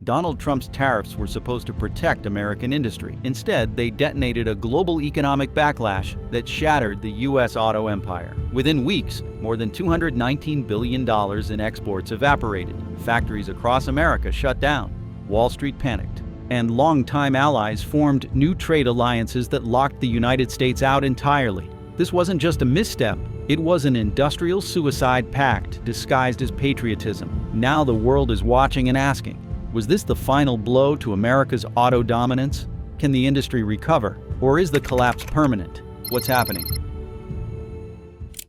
Donald Trump's tariffs were supposed to protect American industry. Instead, they detonated a global economic backlash that shattered the U.S. auto empire. Within weeks, more than $219 billion in exports evaporated. Factories across America shut down. Wall Street panicked. And longtime allies formed new trade alliances that locked the United States out entirely. This wasn't just a misstep. It was an industrial suicide pact disguised as patriotism. Now the world is watching and asking, was this the final blow to America's auto dominance? Can the industry recover, or is the collapse permanent? What's happening?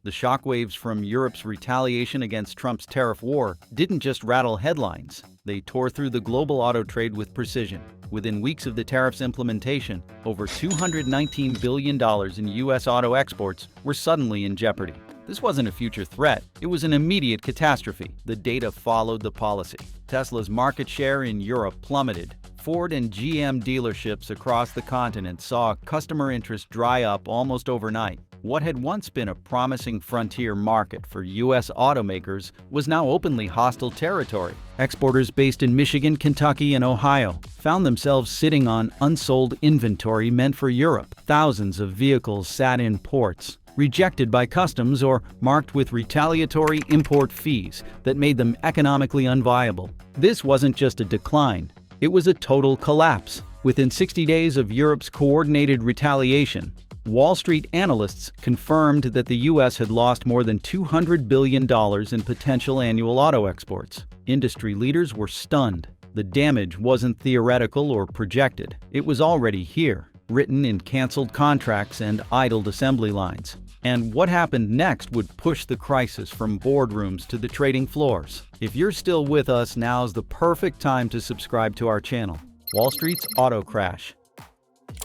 The shockwaves from Europe's retaliation against Trump's tariff war didn't just rattle headlines. They tore through the global auto trade with precision. Within weeks of the tariff's implementation, over $219 billion in U.S. auto exports were suddenly in jeopardy. This wasn't a future threat, it was an immediate catastrophe. The data followed the policy. Tesla's market share in Europe plummeted. Ford and GM dealerships across the continent saw customer interest dry up almost overnight. What had once been a promising frontier market for U.S. automakers was now openly hostile territory. Exporters based in Michigan, Kentucky, and Ohio found themselves sitting on unsold inventory meant for Europe. Thousands of vehicles sat in ports, rejected by customs or marked with retaliatory import fees that made them economically unviable. This wasn't just a decline, it was a total collapse. Within 60 days of Europe's coordinated retaliation, Wall Street analysts confirmed that the U.S. had lost more than $200 billion in potential annual auto exports. Industry leaders were stunned. The damage wasn't theoretical or projected. It was already here, written in canceled contracts and idled assembly lines. And what happened next would push the crisis from boardrooms to the trading floors. If you're still with us, now's the perfect time to subscribe to our channel. Wall Street's auto crash.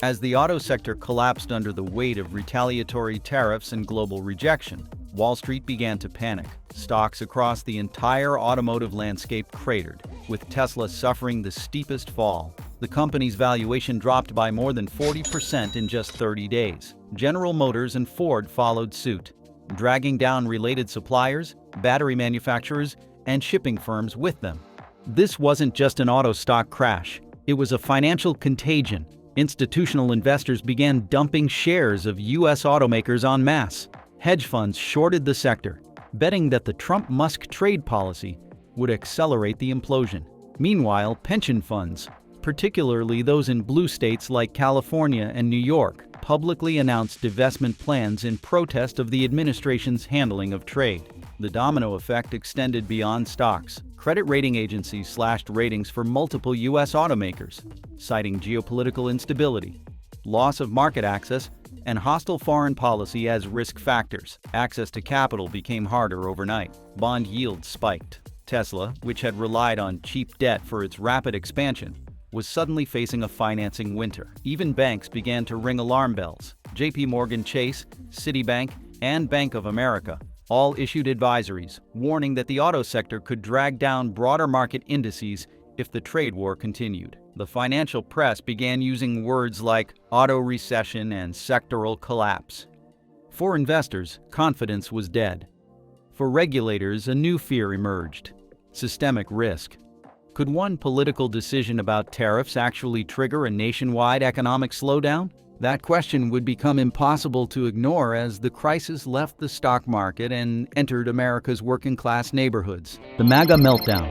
As the auto sector collapsed under the weight of retaliatory tariffs and global rejection, Wall Street began to panic. Stocks across the entire automotive landscape cratered, with Tesla suffering the steepest fall. The company's valuation dropped by more than 40% in just 30 days. General Motors and Ford followed suit, dragging down related suppliers, battery manufacturers, and shipping firms with them. This wasn't just an auto stock crash, it was a financial contagion. Institutional investors began dumping shares of U.S. automakers en masse. Hedge funds shorted the sector, betting that the Trump-Musk trade policy would accelerate the implosion. Meanwhile, pension funds, particularly those in blue states like California and New York, publicly announced divestment plans in protest of the administration's handling of trade. The domino effect extended beyond stocks. Credit rating agencies slashed ratings for multiple U.S. automakers, citing geopolitical instability, loss of market access, and hostile foreign policy as risk factors. Access to capital became harder overnight. Bond yields spiked. Tesla, which had relied on cheap debt for its rapid expansion, was suddenly facing a financing winter. Even banks began to ring alarm bells. J.P. Morgan Chase, Citibank, and Bank of America all issued advisories, warning that the auto sector could drag down broader market indices if the trade war continued. The financial press began using words like auto recession and sectoral collapse. For investors, confidence was dead. For regulators, a new fear emerged: systemic risk. Could one political decision about tariffs actually trigger a nationwide economic slowdown? That question would become impossible to ignore as the crisis left the stock market and entered America's working-class neighborhoods. The MAGA meltdown.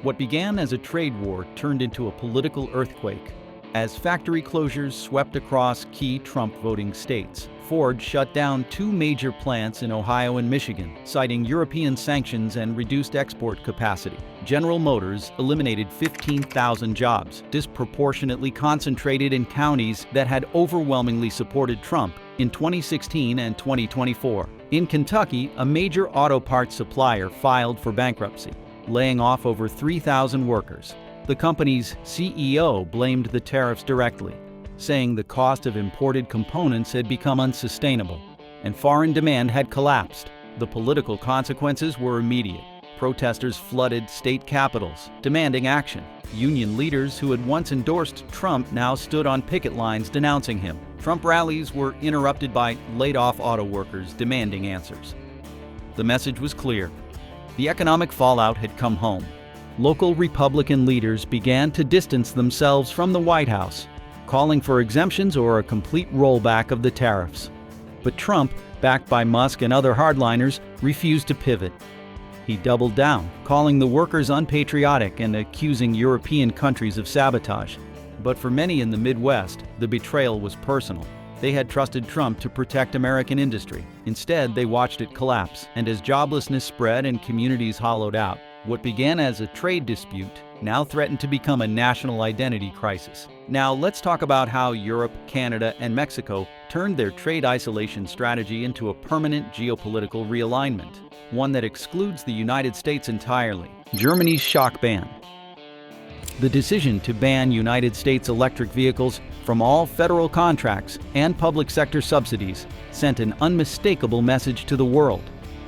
What began as a trade war turned into a political earthquake. As factory closures swept across key Trump-voting states, Ford shut down 2 major plants in Ohio and Michigan, citing European sanctions and reduced export capacity. General Motors eliminated 15,000 jobs, disproportionately concentrated in counties that had overwhelmingly supported Trump in 2016 and 2024. In Kentucky, a major auto parts supplier filed for bankruptcy, laying off over 3,000 workers. The company's CEO blamed the tariffs directly, saying the cost of imported components had become unsustainable, and foreign demand had collapsed. The political consequences were immediate. Protesters flooded state capitals, demanding action. Union leaders who had once endorsed Trump now stood on picket lines denouncing him. Trump rallies were interrupted by laid-off auto workers demanding answers. The message was clear. The economic fallout had come home. local Republican leaders began to distance themselves from the White House, calling for exemptions or a complete rollback of the tariffs. But Trump, backed by Musk and other hardliners, refused to pivot. He doubled down, calling the workers unpatriotic and accusing European countries of sabotage. But for many in the Midwest, the betrayal was personal. They had trusted Trump to protect American industry. Instead, they watched it collapse, and as joblessness spread and communities hollowed out, what began as a trade dispute now threatened to become a national identity crisis. Now let's talk about how Europe, Canada, and Mexico turned their trade isolation strategy into a permanent geopolitical realignment, one that excludes the United States entirely. Germany's shock ban. The decision to ban United States electric vehicles from all federal contracts and public sector subsidies sent an unmistakable message to the world.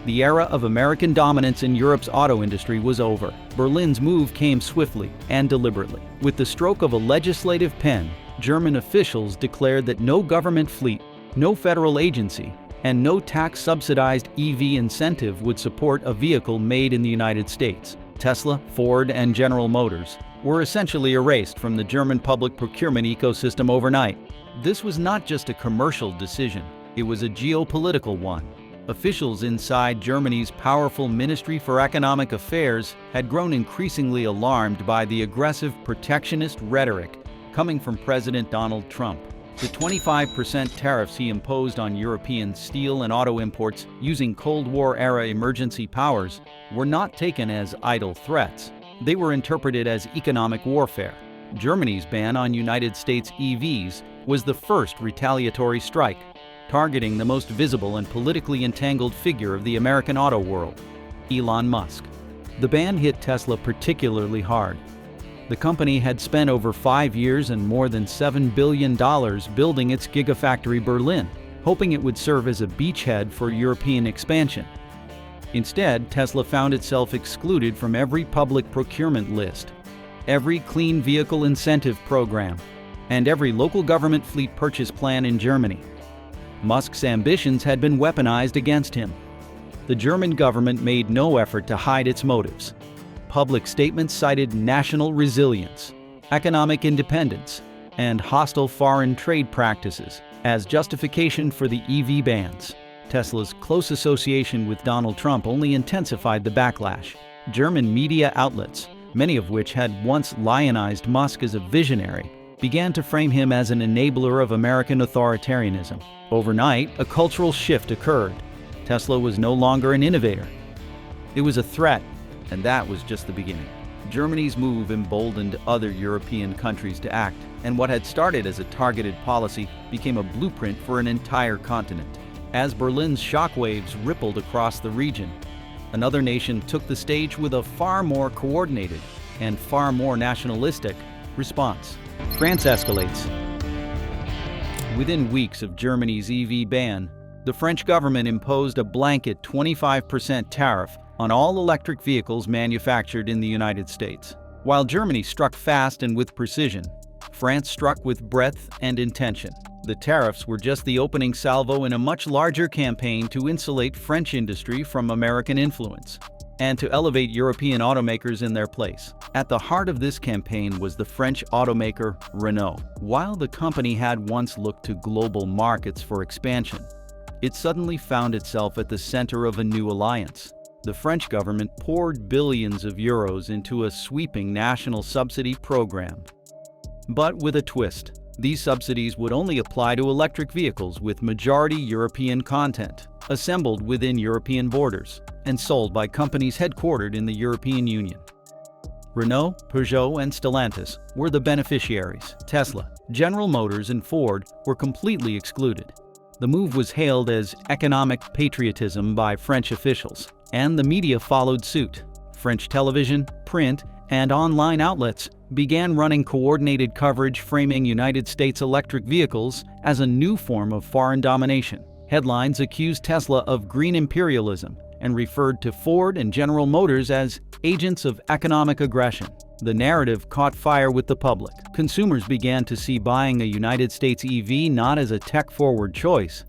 The era of American dominance in Europe's auto industry was over. Berlin's move came swiftly and deliberately. With the stroke of a legislative pen, German officials declared that no government fleet, no federal agency, and no tax-subsidized EV incentive would support a vehicle made in the United States. Tesla, Ford, and General Motors were essentially erased from the German public procurement ecosystem overnight. This was not just a commercial decision, it was a geopolitical one. Officials inside Germany's powerful Ministry for Economic Affairs had grown increasingly alarmed by the aggressive protectionist rhetoric coming from President Donald Trump. The 25% tariffs he imposed on European steel and auto imports using Cold War-era emergency powers were not taken as idle threats. They were interpreted as economic warfare. Germany's ban on United States EVs was the first retaliatory strike, targeting the most visible and politically entangled figure of the American auto world, Elon Musk. The ban hit Tesla particularly hard. The company had spent over 5 years and more than $7 billion building its Gigafactory Berlin, hoping it would serve as a beachhead for European expansion. Instead, Tesla found itself excluded from every public procurement list, every clean vehicle incentive program, and every local government fleet purchase plan in Germany. Musk's ambitions had been weaponized against him. The German government made no effort to hide its motives. Public statements cited national resilience, economic independence, and hostile foreign trade practices as justification for the EV bans. Tesla's close association with Donald Trump only intensified the backlash. German media outlets, many of which had once lionized Musk as a visionary, began to frame him as an enabler of American authoritarianism. Overnight, a cultural shift occurred. Tesla was no longer an innovator. It was a threat, and that was just the beginning. Germany's move emboldened other European countries to act, and what had started as a targeted policy became a blueprint for an entire continent. As Berlin's shockwaves rippled across the region, another nation took the stage with a far more coordinated and far more nationalistic response. France escalates. Within weeks of Germany's EV ban, the French government imposed a blanket 25% tariff on all electric vehicles manufactured in the United States. While Germany struck fast and with precision, France struck with breadth and intention. The tariffs were just the opening salvo in a much larger campaign to insulate French industry from American influence and to elevate European automakers in their place. At the heart of this campaign was the French automaker Renault. While the company had once looked to global markets for expansion, it suddenly found itself at the center of a new alliance. The French government poured billions of euros into a sweeping national subsidy program. But with a twist. These subsidies would only apply to electric vehicles with majority European content, assembled within European borders, and sold by companies headquartered in the European Union. Renault, Peugeot, and Stellantis were the beneficiaries. Tesla, General Motors, and Ford were completely excluded. The move was hailed as economic patriotism by French officials, and the media followed suit. French television, print, and online outlets began running coordinated coverage framing United States electric vehicles as a new form of foreign domination. Headlines accused Tesla of green imperialism and referred to Ford and General Motors as agents of economic aggression. The narrative caught fire with the public. Consumers began to see buying a United States EV not as a tech-forward choice,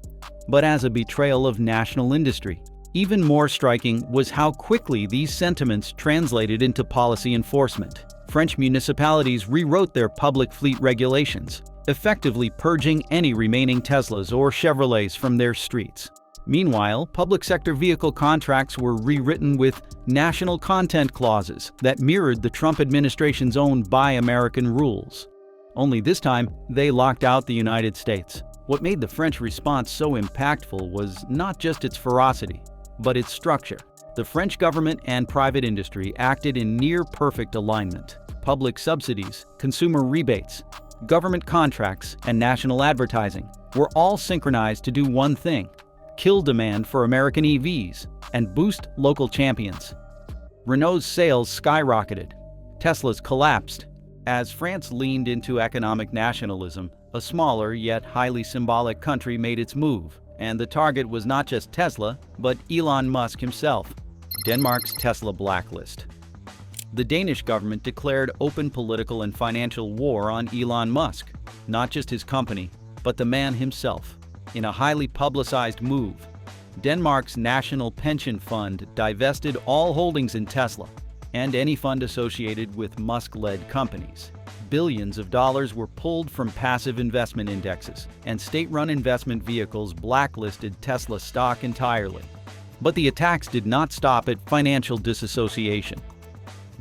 but as a betrayal of national industry. Even more striking was how quickly these sentiments translated into policy enforcement. French municipalities rewrote their public fleet regulations, effectively purging any remaining Teslas or Chevrolets from their streets. Meanwhile, public sector vehicle contracts were rewritten with national content clauses that mirrored the Trump administration's own Buy American rules. Only this time, they locked out the United States. What made the French response so impactful was not just its ferocity, but its structure. The French government and private industry acted in near-perfect alignment. Public subsidies, consumer rebates, government contracts, and national advertising were all synchronized to do one thing: kill demand for American EVs and boost local champions. Renault's sales skyrocketed. Tesla's collapsed. As France leaned into economic nationalism, a smaller yet highly symbolic country made its move, and the target was not just Tesla, but Elon Musk himself. Denmark's Tesla blacklist. The Danish government declared open political and financial war on Elon Musk, not just his company, but the man himself. In a highly publicized move, Denmark's National Pension Fund divested all holdings in Tesla and any fund associated with Musk-led companies. Billions of dollars were pulled from passive investment indexes, and state-run investment vehicles blacklisted Tesla stock entirely. But the attacks did not stop at financial disassociation.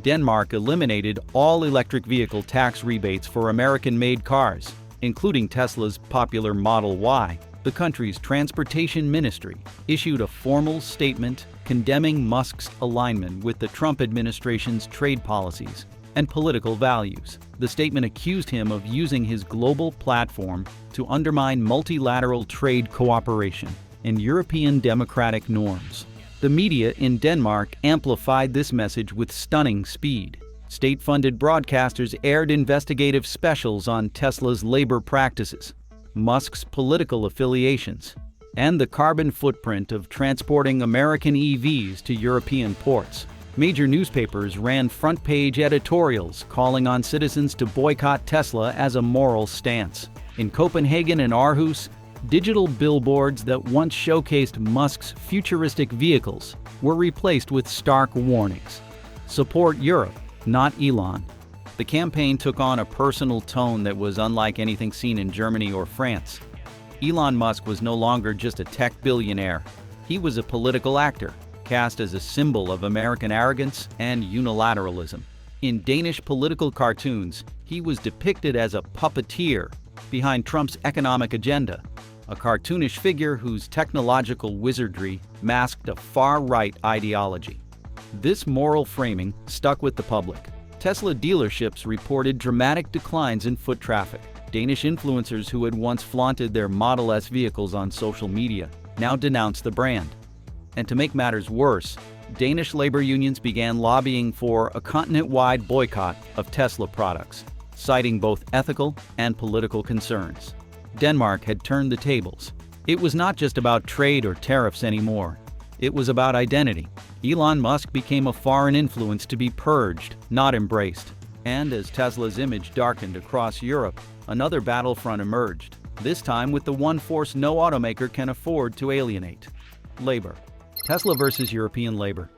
Denmark eliminated all electric vehicle tax rebates for American-made cars, including Tesla's popular Model Y. The country's transportation ministry issued a formal statement condemning Musk's alignment with the Trump administration's trade policies and political values. The statement accused him of using his global platform to undermine multilateral trade cooperation and European democratic norms. The media in Denmark amplified this message with stunning speed. State-funded broadcasters aired investigative specials on Tesla's labor practices, Musk's political affiliations, and the carbon footprint of transporting American EVs to European ports. Major newspapers ran front-page editorials calling on citizens to boycott Tesla as a moral stance. In Copenhagen and Aarhus, digital billboards that once showcased Musk's futuristic vehicles were replaced with stark warnings. Support Europe, not Elon. The campaign took on a personal tone that was unlike anything seen in Germany or France. Elon Musk was no longer just a tech billionaire. He was a political actor, cast as a symbol of American arrogance and unilateralism. In Danish political cartoons, he was depicted as a puppeteer behind Trump's economic agenda, a cartoonish figure whose technological wizardry masked a far-right ideology. This moral framing stuck with the public. Tesla dealerships reported dramatic declines in foot traffic. Danish influencers who had once flaunted their Model S vehicles on social media now denounced the brand. And to make matters worse, Danish labor unions began lobbying for a continent-wide boycott of Tesla products, citing both ethical and political concerns. Denmark had turned the tables. It was not just about trade or tariffs anymore. It was about identity. Elon Musk became a foreign influence to be purged, not embraced. And as Tesla's image darkened across Europe, another battlefront emerged, this time with the one force no automaker can afford to alienate: labor. Tesla versus European labor.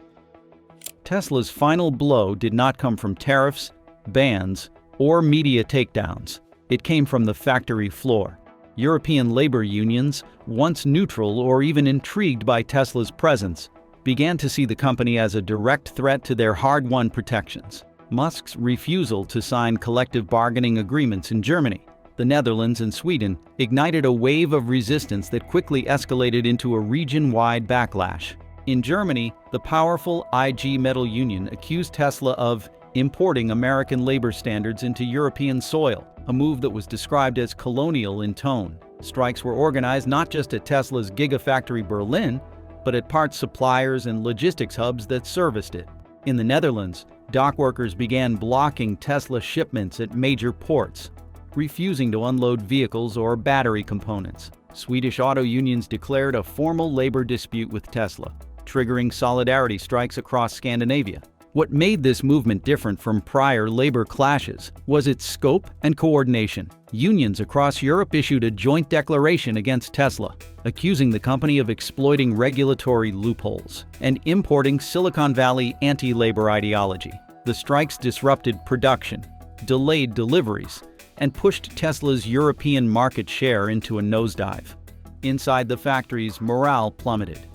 Tesla's final blow did not come from tariffs, bans, or media takedowns. It came from the factory floor. European labor unions, once neutral or even intrigued by Tesla's presence, began to see the company as a direct threat to their hard-won protections. Musk's refusal to sign collective bargaining agreements in Germany, the Netherlands, and Sweden ignited a wave of resistance that quickly escalated into a region-wide backlash. In Germany, the powerful IG Metall Union accused Tesla of importing American labor standards into European soil, a move that was described as colonial in tone. Strikes were organized not just at Tesla's Gigafactory Berlin, but at parts suppliers and logistics hubs that serviced it. In the Netherlands, dock workers began blocking Tesla shipments at major ports, refusing to unload vehicles or battery components. Swedish auto unions declared a formal labor dispute with Tesla, triggering solidarity strikes across Scandinavia. What made this movement different from prior labor clashes was its scope and coordination. Unions across Europe issued a joint declaration against Tesla, accusing the company of exploiting regulatory loopholes and importing Silicon Valley anti-labor ideology. The strikes disrupted production, delayed deliveries, and pushed Tesla's European market share into a nosedive. Inside the factories, morale plummeted.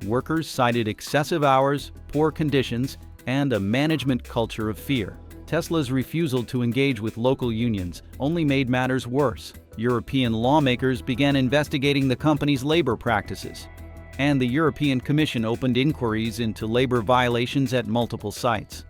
Workers cited excessive hours, poor conditions, and a management culture of fear. Tesla's refusal to engage with local unions only made matters worse. European lawmakers began investigating the company's labor practices, and the European Commission opened inquiries into labor violations at multiple sites.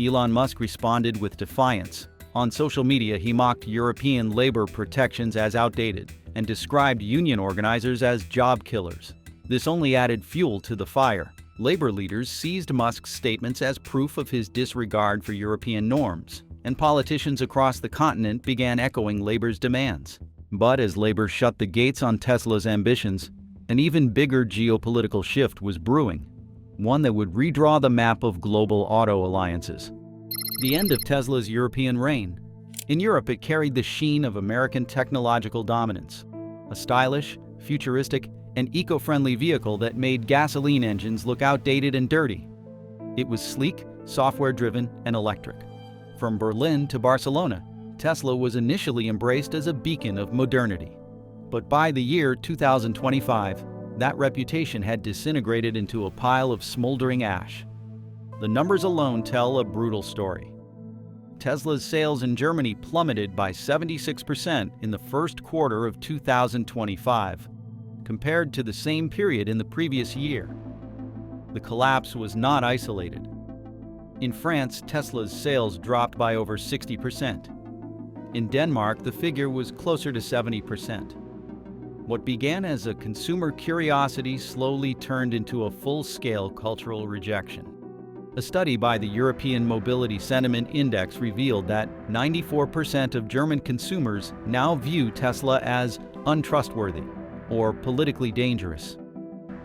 Elon Musk responded with defiance. On social media, he mocked European labor protections as outdated and described union organizers as job killers. This only added fuel to the fire. Labor leaders seized Musk's statements as proof of his disregard for European norms, and politicians across the continent began echoing labor's demands. But as labor shut the gates on Tesla's ambitions, an even bigger geopolitical shift was brewing, one that would redraw the map of global auto alliances. The end of Tesla's European reign. In Europe, it carried the sheen of American technological dominance, a stylish, futuristic, and eco-friendly vehicle that made gasoline engines look outdated and dirty. It was sleek, software-driven, and electric. From Berlin to Barcelona, Tesla was initially embraced as a beacon of modernity. But by the year 2025, that reputation had disintegrated into a pile of smoldering ash. The numbers alone tell a brutal story. Tesla's sales in Germany plummeted by 76% in the first quarter of 2025. Compared to the same period in the previous year. The collapse was not isolated. In France, Tesla's sales dropped by over 60%. In Denmark, the figure was closer to 70%. What began as a consumer curiosity slowly turned into a full-scale cultural rejection. A study by the European Mobility Sentiment Index revealed that 94% of German consumers now view Tesla as untrustworthy or politically dangerous.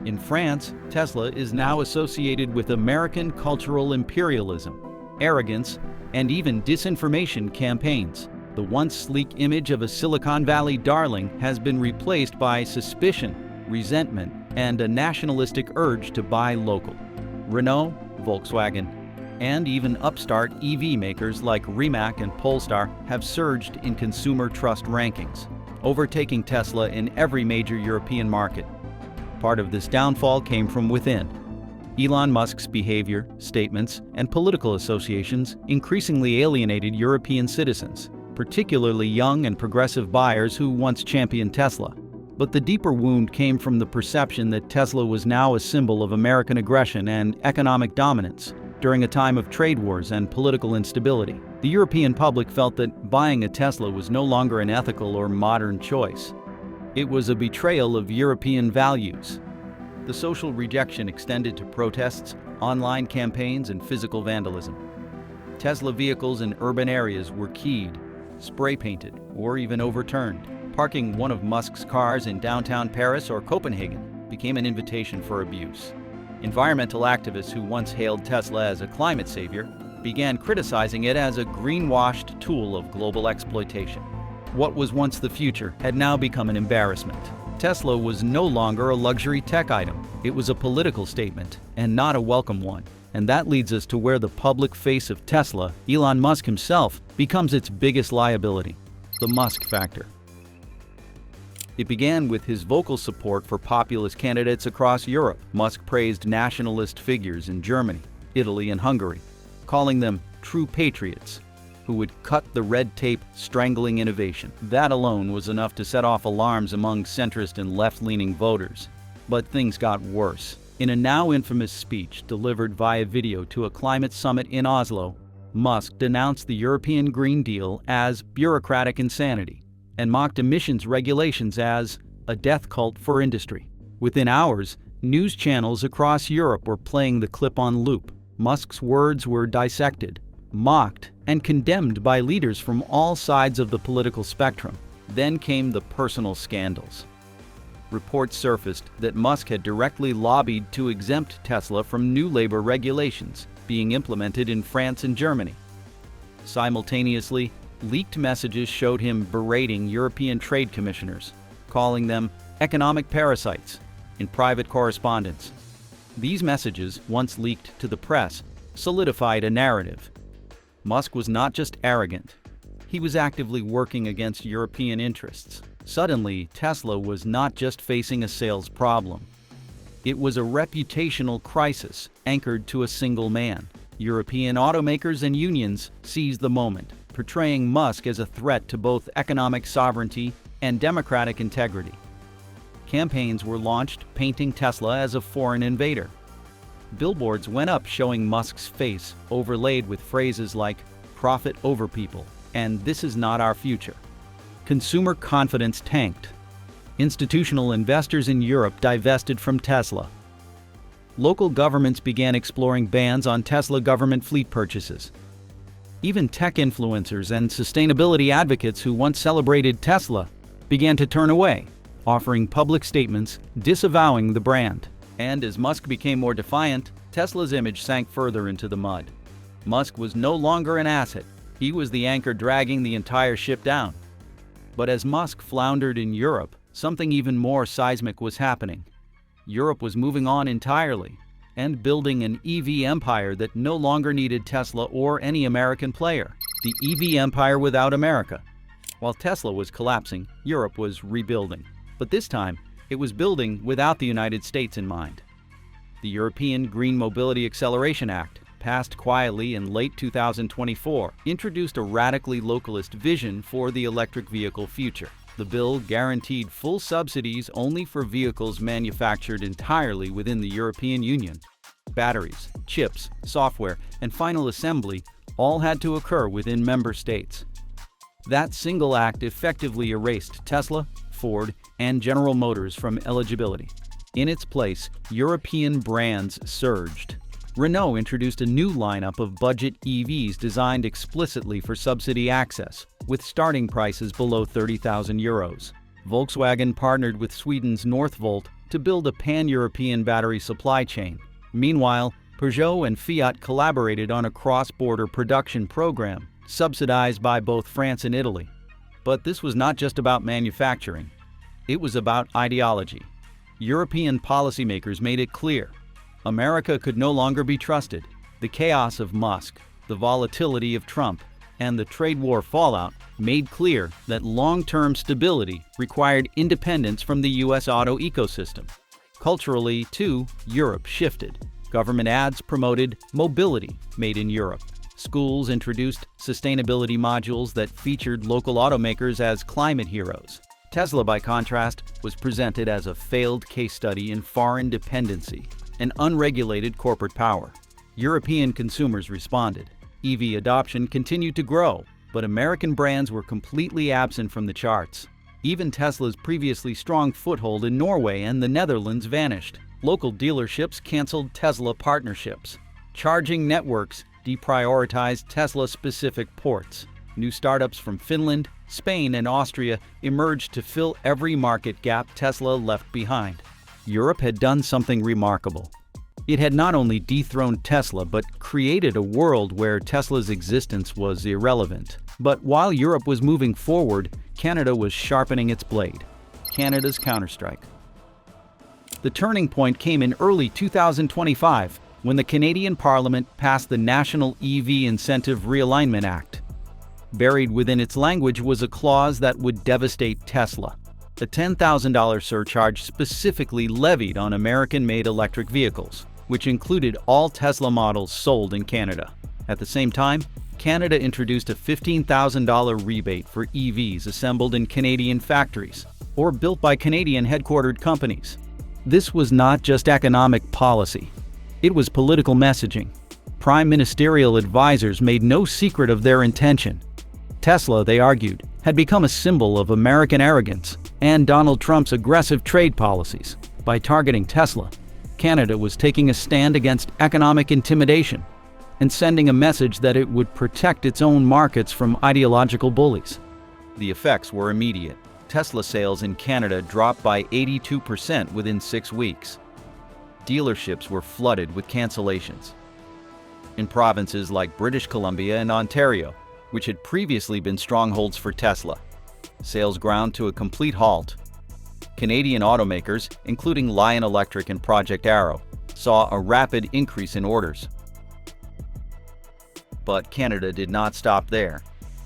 In France, Tesla is now associated with American cultural imperialism, arrogance, and even disinformation campaigns. The once sleek image of a Silicon Valley darling has been replaced by suspicion, resentment, and a nationalistic urge to buy local. Renault, Volkswagen, and even upstart EV makers like Rimac and Polestar have surged in consumer trust rankings, overtaking Tesla in every major European market. Part of this downfall came from within. Elon Musk's behavior, statements, and political associations increasingly alienated European citizens, particularly young and progressive buyers who once championed Tesla. But the deeper wound came from the perception that Tesla was now a symbol of American aggression and economic dominance. During a time of trade wars and political instability, the European public felt that buying a Tesla was no longer an ethical or modern choice. It was a betrayal of European values. The social rejection extended to protests, online campaigns, and physical vandalism. Tesla vehicles in urban areas were keyed, spray-painted, or even overturned. Parking one of Musk's cars in downtown Paris or Copenhagen became an invitation for abuse. Environmental activists who once hailed Tesla as a climate savior began criticizing it as a greenwashed tool of global exploitation. What was once the future had now become an embarrassment. Tesla was no longer a luxury tech item. It was a political statement, and not a welcome one. And that leads us to where the public face of Tesla, Elon Musk himself, becomes its biggest liability: the Musk factor. It began with his vocal support for populist candidates across Europe. Musk praised nationalist figures in Germany, Italy, and Hungary, calling them true patriots who would cut the red tape, strangling innovation. That alone was enough to set off alarms among centrist and left-leaning voters. But things got worse. In a now infamous speech delivered via video to a climate summit in Oslo, Musk denounced the European Green Deal as bureaucratic insanity and mocked emissions regulations as a death cult for industry. Within hours, news channels across Europe were playing the clip on loop. Musk's words were dissected, mocked, and condemned by leaders from all sides of the political spectrum. Then came the personal scandals. Reports surfaced that Musk had directly lobbied to exempt Tesla from new labor regulations, being implemented in France and Germany. Simultaneously, leaked messages showed him berating European trade commissioners, calling them economic parasites, in private correspondence. These messages, once leaked to the press, solidified a narrative. Musk was not just arrogant. He was actively working against European interests. Suddenly, Tesla was not just facing a sales problem. It was a reputational crisis anchored to a single man. European automakers and unions seized the moment, portraying Musk as a threat to both economic sovereignty and democratic integrity. Campaigns were launched painting Tesla as a foreign invader. Billboards went up showing Musk's face, overlaid with phrases like "profit over people" and "this is not our future." Consumer confidence tanked. Institutional investors in Europe divested from Tesla. Local governments began exploring bans on Tesla government fleet purchases. Even tech influencers and sustainability advocates who once celebrated Tesla began to turn away, offering public statements disavowing the brand. And as Musk became more defiant, Tesla's image sank further into the mud. Musk was no longer an asset. He was the anchor dragging the entire ship down. But as Musk floundered in Europe, something even more seismic was happening. Europe was moving on entirely and building an EV empire that no longer needed Tesla or any American player. The EV empire without America. While Tesla was collapsing, Europe was rebuilding. But this time, it was building without the United States in mind. The European Green Mobility Acceleration Act, passed quietly in late 2024, introduced a radically localist vision for the electric vehicle future. The bill guaranteed full subsidies only for vehicles manufactured entirely within the European Union. Batteries, chips, software, and final assembly all had to occur within member states. That single act effectively erased Tesla, Ford, and General Motors from eligibility. In its place, European brands surged. Renault introduced a new lineup of budget EVs designed explicitly for subsidy access, with starting prices below €30,000. Volkswagen partnered with Sweden's Northvolt to build a pan-European battery supply chain. Meanwhile, Peugeot and Fiat collaborated on a cross-border production program, subsidized by both France and Italy. But this was not just about manufacturing. It was about ideology. European policymakers made it clear. America could no longer be trusted. The chaos of Musk, the volatility of Trump, and the trade war fallout made clear that long-term stability required independence from the U.S. auto ecosystem. Culturally, too, Europe shifted. Government ads promoted mobility made in Europe. Schools introduced sustainability modules that featured local automakers as climate heroes. Tesla, by contrast, was presented as a failed case study in foreign dependency and unregulated corporate power. European consumers responded. EV adoption continued to grow, but American brands were completely absent from the charts. Even Tesla's previously strong foothold in Norway and the Netherlands vanished. Local dealerships canceled Tesla partnerships. Charging networks deprioritized Tesla-specific ports. New startups from Finland, Spain, and Austria emerged to fill every market gap Tesla left behind. Europe had done something remarkable. It had not only dethroned Tesla, but created a world where Tesla's existence was irrelevant. But while Europe was moving forward, Canada was sharpening its blade. Canada's counterstrike. The turning point came in early 2025, when the Canadian Parliament passed the National EV Incentive Realignment Act. Buried within its language was a clause that would devastate Tesla. A $10,000 surcharge specifically levied on American-made electric vehicles, which included all Tesla models sold in Canada. At the same time, Canada introduced a $15,000 rebate for EVs assembled in Canadian factories or built by Canadian-headquartered companies. This was not just economic policy. It was political messaging. Prime ministerial advisors made no secret of their intention. Tesla, they argued, had become a symbol of American arrogance and Donald Trump's aggressive trade policies. By targeting Tesla, Canada was taking a stand against economic intimidation and sending a message that it would protect its own markets from ideological bullies. The effects were immediate. Tesla sales in Canada dropped by 82% within 6 weeks. Dealerships were flooded with cancellations. in provinces like British Columbia and Ontario, which had previously been strongholds for Tesla. Sales ground to a complete halt. Canadian automakers, including Lion Electric and Project Arrow, saw a rapid increase in orders. But Canada did not stop there.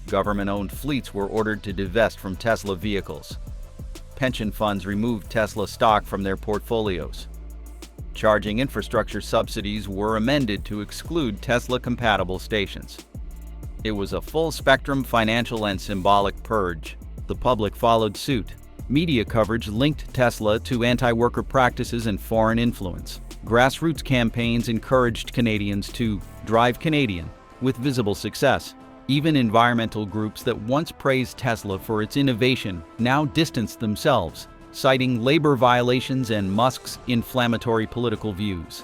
Government-owned fleets were ordered to divest from Tesla vehicles. Pension funds removed Tesla stock from their portfolios. Charging infrastructure subsidies were amended to exclude Tesla-compatible stations. It was a full-spectrum financial and symbolic purge. The public followed suit. Media coverage linked Tesla to anti-worker practices and foreign influence. Grassroots campaigns encouraged Canadians to drive Canadian, with visible success. Even environmental groups that once praised Tesla for its innovation now distanced themselves, citing labor violations and Musk's inflammatory political views.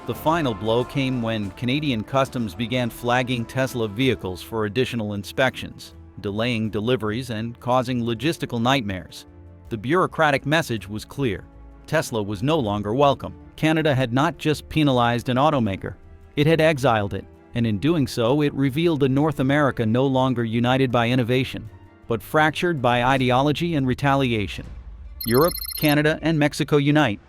The final blow came when Canadian Customs began flagging Tesla vehicles for additional inspections, delaying deliveries and causing logistical nightmares. The bureaucratic message was clear. Tesla was no longer welcome. Canada had not just penalized an automaker, it had exiled it. And in doing so, it revealed a North America no longer united by innovation, but fractured by ideology and retaliation. Europe, Canada, and Mexico unite.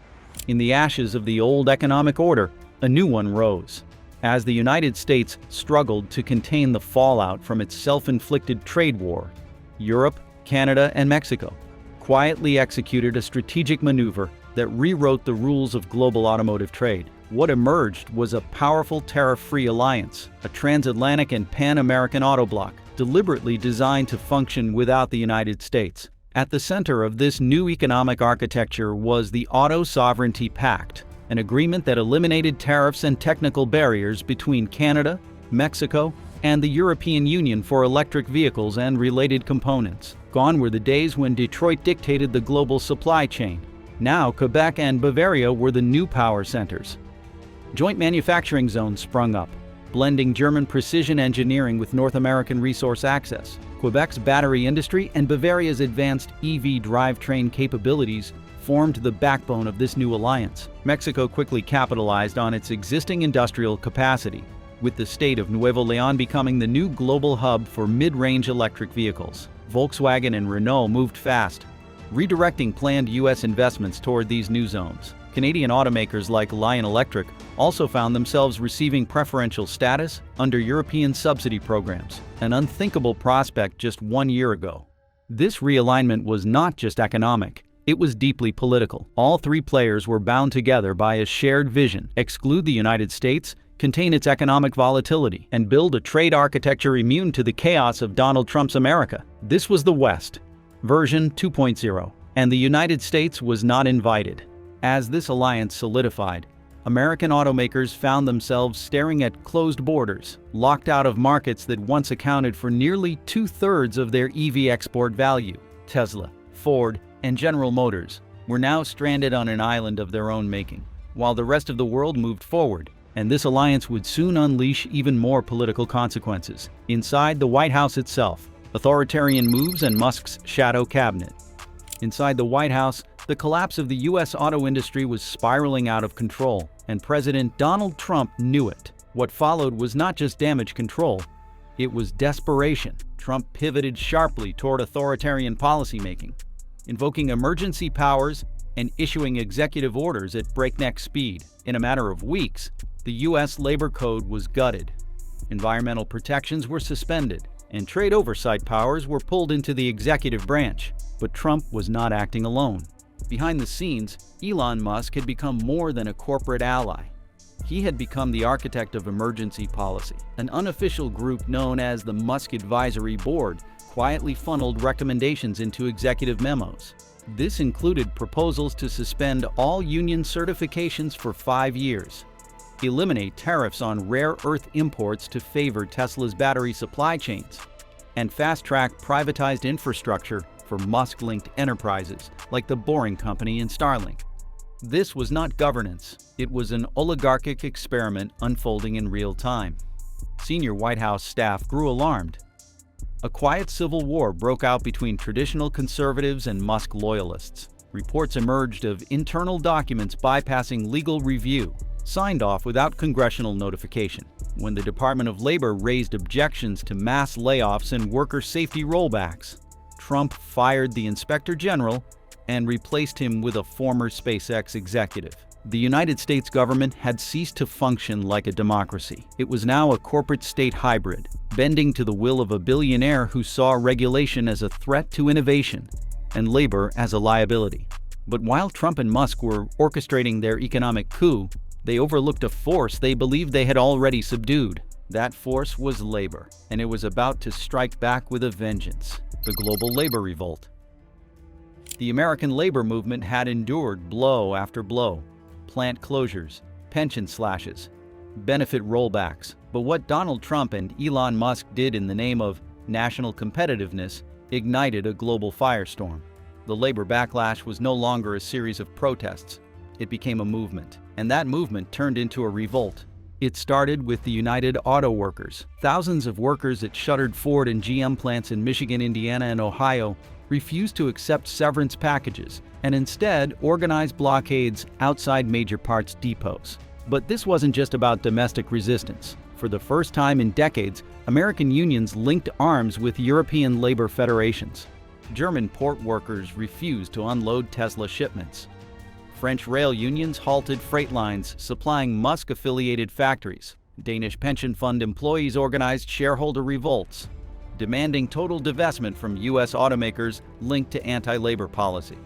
In the ashes of the old economic order, a new one rose. As the United States struggled to contain the fallout from its self-inflicted trade war, Europe, Canada, and Mexico quietly executed a strategic maneuver that rewrote the rules of global automotive trade. What emerged was a powerful tariff-free alliance, a transatlantic and pan-American auto bloc, deliberately designed to function without the United States. At the center of this new economic architecture was the Auto Sovereignty Pact, an agreement that eliminated tariffs and technical barriers between Canada, Mexico, and the European Union for electric vehicles and related components. Gone were the days when Detroit dictated the global supply chain. Now Quebec and Bavaria were the new power centers. Joint manufacturing zones sprung up, blending German precision engineering with North American resource access. Quebec's battery industry and Bavaria's advanced EV drivetrain capabilities formed the backbone of this new alliance. Mexico quickly capitalized on its existing industrial capacity, with the state of Nuevo León becoming the new global hub for mid-range electric vehicles. Volkswagen and Renault moved fast, redirecting planned U.S. investments toward these new zones. Canadian automakers like Lion Electric also found themselves receiving preferential status under European subsidy programs, an unthinkable prospect just 1 year ago. This realignment was not just economic, it was deeply political. All three players were bound together by a shared vision: exclude the United States, contain its economic volatility, and build a trade architecture immune to the chaos of Donald Trump's America. This was the West, version 2.0, and the United States was not invited. As this alliance solidified, American automakers found themselves staring at closed borders, locked out of markets that once accounted for nearly 2/3 of their EV export value. Tesla, Ford, and General Motors were now stranded on an island of their own making, while the rest of the world moved forward, and this alliance would soon unleash even more political consequences. Inside the White House itself, authoritarian moves and Musk's shadow cabinet. Inside the White House, the collapse of the U.S. auto industry was spiraling out of control, and President Donald Trump knew it. What followed was not just damage control, it was desperation. Trump pivoted sharply toward authoritarian policymaking, invoking emergency powers and issuing executive orders at breakneck speed. In a matter of weeks, the U.S. labor code was gutted, environmental protections were suspended, and trade oversight powers were pulled into the executive branch. But Trump was not acting alone. Behind the scenes, Elon Musk had become more than a corporate ally. He had become the architect of emergency policy. An unofficial group known as the Musk Advisory Board quietly funneled recommendations into executive memos. This included proposals to suspend all union certifications for 5 years, eliminate tariffs on rare earth imports to favor Tesla's battery supply chains, and fast-track privatized infrastructure for Musk-linked enterprises like the Boring Company and Starlink. This was not governance, it was an oligarchic experiment unfolding in real time. Senior White House staff grew alarmed. A quiet civil war broke out between traditional conservatives and Musk loyalists. Reports emerged of internal documents bypassing legal review, signed off without congressional notification. when the Department of Labor raised objections to mass layoffs and worker safety rollbacks. Trump fired the Inspector General and replaced him with a former SpaceX executive. The United States government had ceased to function like a democracy. It was now a corporate-state hybrid, bending to the will of a billionaire who saw regulation as a threat to innovation and labor as a liability. But while Trump and Musk were orchestrating their economic coup, they overlooked a force they believed they had already subdued. That force was labor, and it was about to strike back with a vengeance: the global labor revolt. The American labor movement had endured blow after blow: plant closures, pension slashes, benefit rollbacks. But what Donald Trump and Elon Musk did in the name of national competitiveness ignited a global firestorm. The labor backlash was no longer a series of protests. It became a movement, and that movement turned into a revolt. It started with the United Auto Workers. Thousands of workers at shuttered Ford and GM plants in Michigan, Indiana, and Ohio refused to accept severance packages and instead organized blockades outside major parts depots. But this wasn't just about domestic resistance. For the first time in decades, American unions linked arms with European labor federations. German port workers refused to unload Tesla shipments. French rail unions halted freight lines supplying Musk-affiliated factories. Danish pension fund employees organized shareholder revolts, demanding total divestment from U.S. automakers linked to anti-labor policy.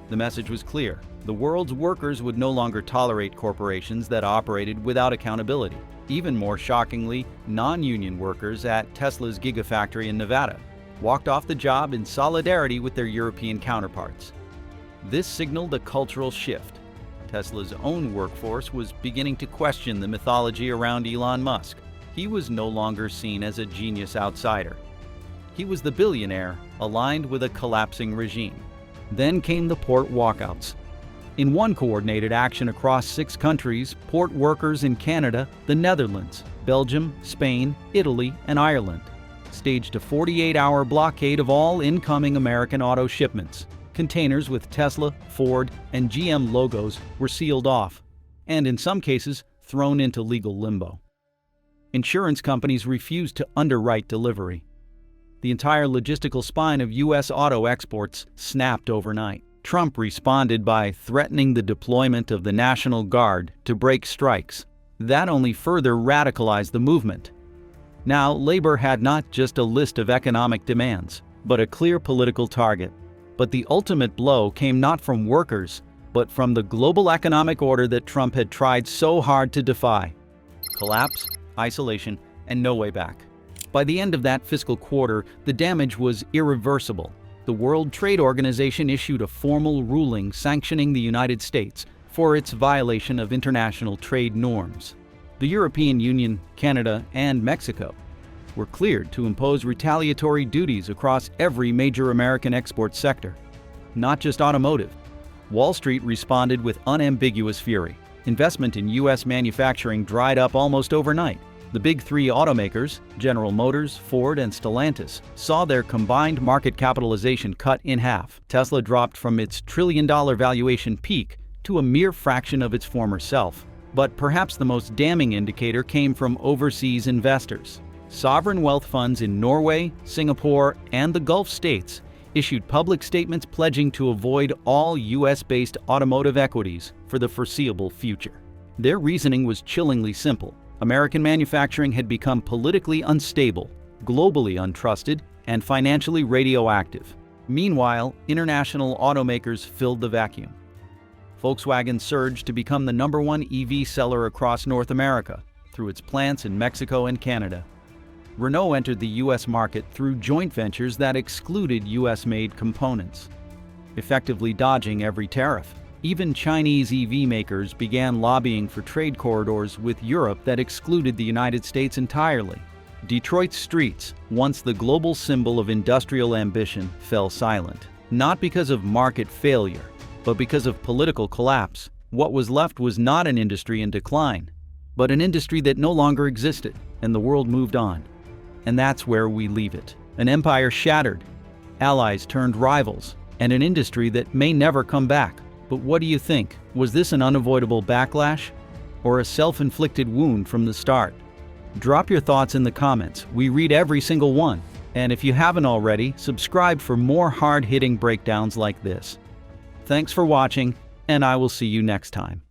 The message was clear: the world's workers would no longer tolerate corporations that operated without accountability. Even more shockingly, non-union workers at Tesla's Gigafactory in Nevada walked off the job in solidarity with their European counterparts. This signaled a cultural shift. Tesla's own workforce was beginning to question the mythology around Elon Musk. He was no longer seen as a genius outsider. He was the billionaire aligned with a collapsing regime. Then came the port walkouts. In one coordinated action across 6 countries, port workers in Canada, the Netherlands, Belgium, Spain, Italy, and Ireland staged a 48-hour blockade of all incoming American auto shipments. Containers with Tesla, Ford, and GM logos were sealed off, and in some cases, thrown into legal limbo. Insurance companies refused to underwrite delivery. The entire logistical spine of U.S. auto exports snapped overnight. Trump responded by threatening the deployment of the National Guard to break strikes. That only further radicalized the movement. Now, labor had not just a list of economic demands, but a clear political target. But the ultimate blow came not from workers, but from the global economic order that Trump had tried so hard to defy. Collapse, isolation, and no way back. By the end of that fiscal quarter, the damage was irreversible. The World Trade Organization issued a formal ruling sanctioning the United States for its violation of international trade norms. The European Union, Canada, and Mexico were cleared to impose retaliatory duties across every major American export sector, not just automotive. Wall Street responded with unambiguous fury. Investment in U.S. manufacturing dried up almost overnight. The big 3 automakers, General Motors, Ford, and Stellantis, saw their combined market capitalization cut in half. Tesla dropped from its trillion-dollar valuation peak to a mere fraction of its former self. But perhaps the most damning indicator came from overseas investors. Sovereign wealth funds in Norway, Singapore, and the Gulf states issued public statements pledging to avoid all U.S.-based automotive equities for the foreseeable future. Their reasoning was chillingly simple. American manufacturing had become politically unstable, globally untrusted, and financially radioactive. Meanwhile, international automakers filled the vacuum. Volkswagen surged to become the #1 EV seller across North America through its plants in Mexico and Canada. Renault entered the U.S. market through joint ventures that excluded U.S.-made components, effectively dodging every tariff. Even Chinese EV makers began lobbying for trade corridors with Europe that excluded the United States entirely. Detroit's streets, once the global symbol of industrial ambition, fell silent, not because of market failure, but because of political collapse. What was left was not an industry in decline, but an industry that no longer existed, and the world moved on. And that's where we leave it. An empire shattered, allies turned rivals, and an industry that may never come back. But what do you think? Was this an unavoidable backlash, or a self-inflicted wound from the start? Drop your thoughts in the comments. We read every single one. And if you haven't already, subscribe for more hard-hitting breakdowns like this. Thanks for watching, and I will see you next time.